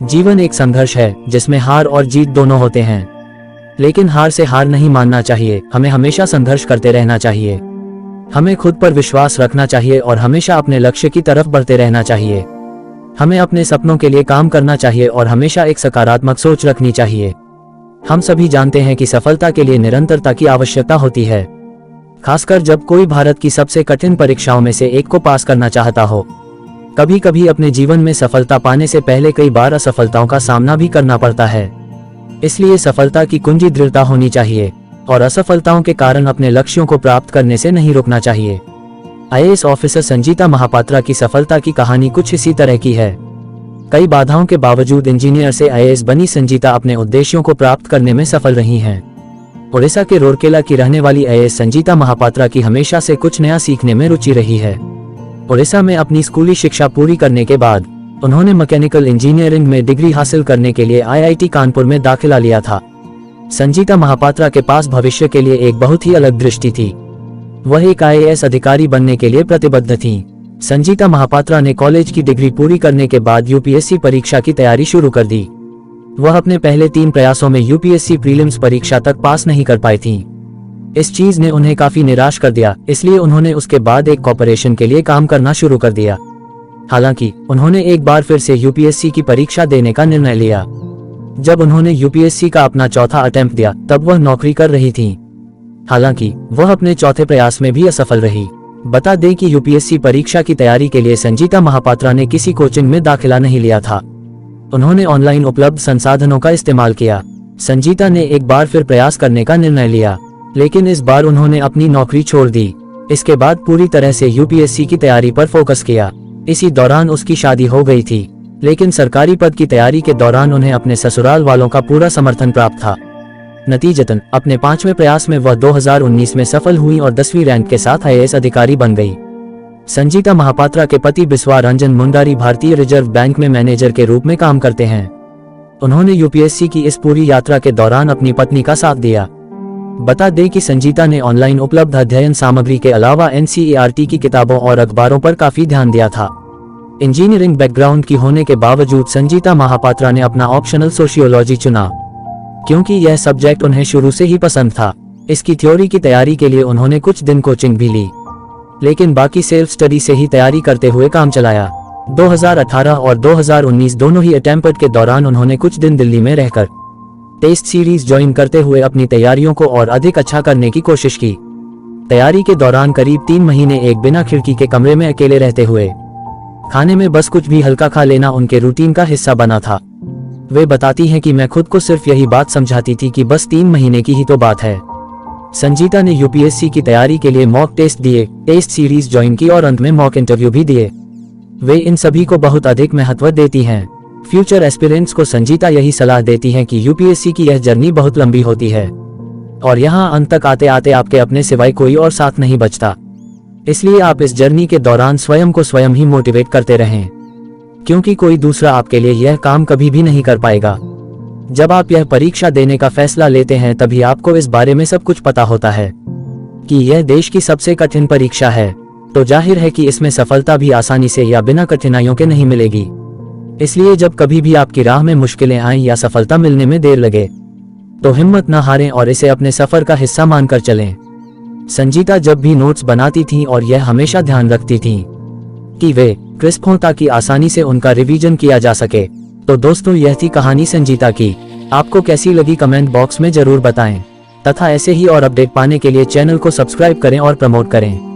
जीवन एक संघर्ष है जिसमें हार और जीत दोनों होते हैं, लेकिन हार से हार नहीं मानना चाहिए। हमें हमेशा संघर्ष करते रहना चाहिए। हमें खुद पर विश्वास रखना चाहिए और हमेशा अपने लक्ष्य की तरफ बढ़ते रहना चाहिए। हमें अपने सपनों के लिए काम करना चाहिए और हमेशा एक सकारात्मक सोच रखनी चाहिए। हम सभी जानते हैं कि सफलता के लिए निरंतरता की आवश्यकता होती है, खासकर जब कोई भारत की सबसे कठिन परीक्षाओं में से एक को पास करना चाहता हो। कभी कभी अपने जीवन में सफलता पाने से पहले कई बार असफलताओं का सामना भी करना पड़ता है। इसलिए सफलता की कुंजी दृढ़ता होनी चाहिए और असफलताओं के कारण अपने लक्ष्यों को प्राप्त करने से नहीं रुकना चाहिए। आईएएस ऑफिसर संजीता महापात्रा की सफलता की कहानी कुछ इसी तरह की है। कई बाधाओं के बावजूद इंजीनियर से आईएएस बनी संजीता अपने उद्देश्यों को प्राप्त करने में सफल रही हैं। ओडिशा के रूरकेला की रहने वाली आईएएस संजीता महापात्रा की हमेशा से कुछ नया सीखने में रुचि रही है। ओडिशा में अपनी स्कूली शिक्षा पूरी करने के बाद उन्होंने मैकेनिकल इंजीनियरिंग में डिग्री हासिल करने के लिए आईआईटी कानपुर में दाखिला लिया था। संजीता महापात्रा के पास भविष्य के लिए एक बहुत ही अलग दृष्टि थी। वह एक आईएएस अधिकारी बनने के लिए प्रतिबद्ध थी। संजीता महापात्रा ने कॉलेज की डिग्री पूरी करने के बाद यूपीएससी परीक्षा की तैयारी शुरू कर दी। वह अपने पहले 3 प्रयासों में यूपीएससी प्रीलिम्स परीक्षा तक पास नहीं कर पाई थी। इस चीज ने उन्हें काफी निराश कर दिया, इसलिए उन्होंने उसके बाद एक कॉर्पोरेशन के लिए काम करना शुरू कर दिया। हालांकि उन्होंने एक बार फिर से यूपीएससी की परीक्षा देने का निर्णय लिया। जब उन्होंने यूपीएससी का अपना चौथा अटेम्प्ट दिया तब वह नौकरी कर रही थी। हालांकि वह अपने चौथे प्रयास में भी असफल रही। बता दें कि यूपीएससी परीक्षा की तैयारी के लिए संजीता महापात्रा ने किसी कोचिंग में दाखिला नहीं लिया था। उन्होंने ऑनलाइन उपलब्ध संसाधनों का इस्तेमाल किया। संजीता ने एक बार फिर प्रयास करने का निर्णय लिया, लेकिन इस बार उन्होंने अपनी नौकरी छोड़ दी। इसके बाद पूरी तरह से यूपीएससी की तैयारी पर फोकस किया। इसी दौरान उसकी शादी हो गई थी, लेकिन सरकारी पद की तैयारी के दौरान उन्हें अपने ससुराल वालों का पूरा समर्थन प्राप्त था। नतीजतन अपने 5वें प्रयास में वह 2019 में सफल हुई और 10वीं रैंक के साथ आईएएस अधिकारी बन गई। संजीता महापात्रा के पति बिस्वा रंजन मुंडारी भारतीय रिजर्व बैंक में मैनेजर के रूप में काम करते हैं। उन्होंने यूपीएससी की इस पूरी यात्रा के दौरान अपनी पत्नी का साथ दिया। बता दें कि संजीता ने ऑनलाइन उपलब्ध अध्ययन सामग्री के अलावा एनसीईआरटी की किताबों और अखबारों पर काफी ध्यान दिया था। इंजीनियरिंग बैकग्राउंड की होने के बावजूद संजीता महापात्रा ने अपना ऑप्शनल सोशियोलॉजी चुना, क्योंकि यह सब्जेक्ट उन्हें शुरू से ही पसंद था। इसकी थ्योरी की तैयारी के लिए उन्होंने कुछ दिन कोचिंग भी ली, लेकिन बाकी सेल्फ स्टडी से ही तैयारी करते हुए काम चलाया। 2018 और 2019 दोनों ही अटेम्प्ट के दौरान उन्होंने कुछ दिन दिल्ली में रहकर टेस्ट सीरीज ज्वाइन करते हुए अपनी तैयारियों को और अधिक अच्छा करने की कोशिश की। तैयारी के दौरान करीब 3 महीने एक बिना खिड़की के कमरे में अकेले रहते हुए खाने में बस कुछ भी हल्का खा लेना उनके रूटीन का हिस्सा बना था। वे बताती हैं कि मैं खुद को सिर्फ यही बात समझाती थी कि बस 3 महीने की ही तो बात है। संजीता ने यूपीएससी की तैयारी के लिए मॉक टेस्ट दिए, टेस्ट सीरीज ज्वाइन की और अंत में मॉक इंटरव्यू भी दिए। वे इन सभी को बहुत अधिक महत्व देती हैं। फ्यूचर एस्पिरेंट्स को संजीता यही सलाह देती हैं कि यूपीएससी की यह जर्नी बहुत लंबी होती है और यहाँ अंत तक आते आते आपके अपने सिवाय कोई और साथ नहीं बचता। इसलिए आप इस जर्नी के दौरान स्वयं को स्वयं ही मोटिवेट करते रहें, क्योंकि कोई दूसरा आपके लिए यह काम कभी भी नहीं कर पाएगा। जब आप यह परीक्षा देने का फैसला लेते हैं तभी आपको इस बारे में सब कुछ पता होता है कि यह देश की सबसे कठिन परीक्षा है, तो जाहिर है कि इसमें सफलता भी आसानी से या बिना कठिनाइयों के नहीं मिलेगी। इसलिए जब कभी भी आपकी राह में मुश्किलें आएं या सफलता मिलने में देर लगे तो हिम्मत न हारें और इसे अपने सफर का हिस्सा मानकर चलें। संजीता जब भी नोट्स बनाती थीं और यह हमेशा ध्यान रखती थीं कि वे क्रिस्प हों ताकि आसानी से उनका रिवीजन किया जा सके। तो दोस्तों, यह थी कहानी संजीता की। आपको कैसी लगी कमेंट बॉक्स में जरूर बताएं तथा ऐसे ही और अपडेट पाने के लिए चैनल को सब्सक्राइब करें और प्रमोट करें।